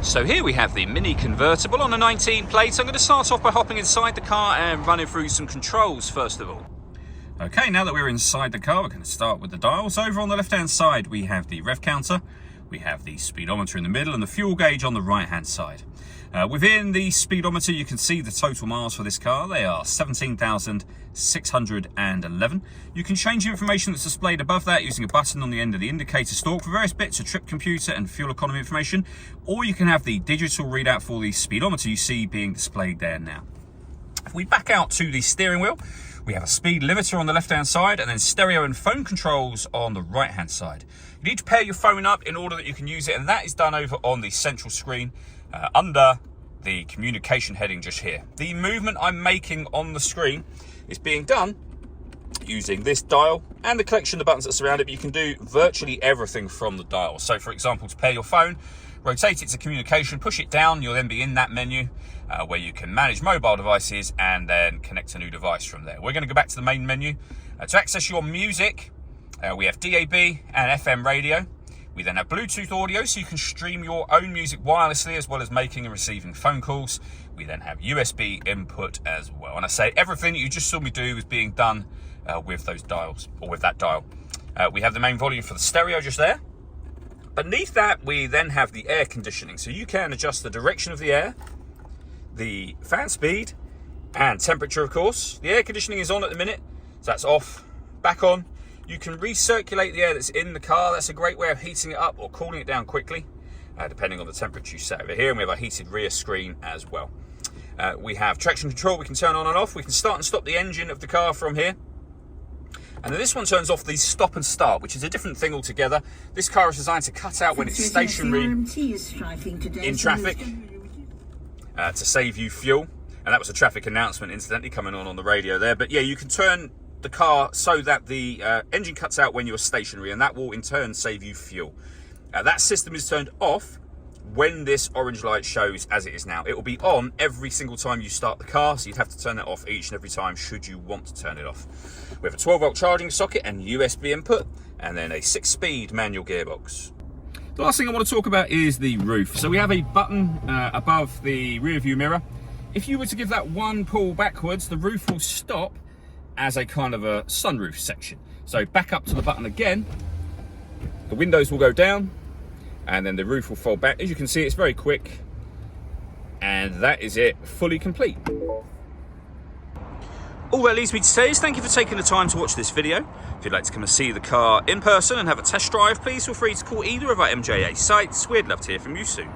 So here we have the Mini Convertible on a 19 plate. I'm going to start off by hopping inside the car and running through some controls first of all. Okay, now that we're inside the car, we're going to start with the dials. Over on the left-hand side, we have the rev counter, we have the speedometer in the middle, and the fuel gauge on the right-hand side. Within the speedometer, you can see the total miles for this car. They are 17,611. You can change the information that's displayed above that using a button on the end of the indicator stalk for various bits of trip computer and fuel economy information, or you can have the digital readout for the speedometer you see being displayed there now. If we back out to the steering wheel, we have a speed limiter on the left-hand side and then stereo and phone controls on the right-hand side. You need to pair your phone up in order that you can use it, and that is done over on the central screen under the communication heading just here. The movement I'm making on the screen is being done using this dial and the collection of buttons that surround it, but you can do virtually everything from the dial. So for example, to pair your phone, rotate it to communication, push it down, you'll then be in that menu where you can manage mobile devices and then connect a new device from there. We're going to go back to the main menu. To access your music, we have DAB and FM radio. We then have Bluetooth audio, so you can stream your own music wirelessly as well as making and receiving phone calls. We then have USB input as well. And I say everything that you just saw me do is being done with those dials, or with that dial. We have the main volume for the stereo just there. Beneath that, we then have the air conditioning. So you can adjust the direction of the air, the fan speed, and temperature, of course. The air conditioning is on at the minute, so that's off, back on. You can recirculate the air that's in the car. That's a great way of heating it up or cooling it down quickly, depending on the temperature you set over here. And we have a heated rear screen as well. We have traction control we can turn on and off. We can start and stop the engine of the car from here. And then this one turns off the stop and start, which is a different thing altogether. This car is designed to cut out when it's stationary in traffic to save you fuel. And that was a traffic announcement, incidentally, coming on the radio there. But yeah, you can turn the car so that the engine cuts out when you're stationary, and that will in turn save you fuel. That system is turned off when this orange light shows as it is now. It will be on every single time you start the car, so you'd have to turn it off each and every time should you want to turn it off. We have a 12-volt charging socket and USB input, and then a 6-speed manual gearbox. The last thing I want to talk about is the roof. So we have a button above the rear view mirror. If you were to give that one pull backwards, the roof will stop as a kind of a sunroof section. So back up to the button again, the windows will go down and then the roof will fold back. As you can see, it's very quick, and that is it, fully complete. All that leaves me to say is thank you for taking the time to watch this video. If you'd like to come and see the car in person and have a test drive, please feel free to call either of our MJA sites. We'd love to hear from you soon.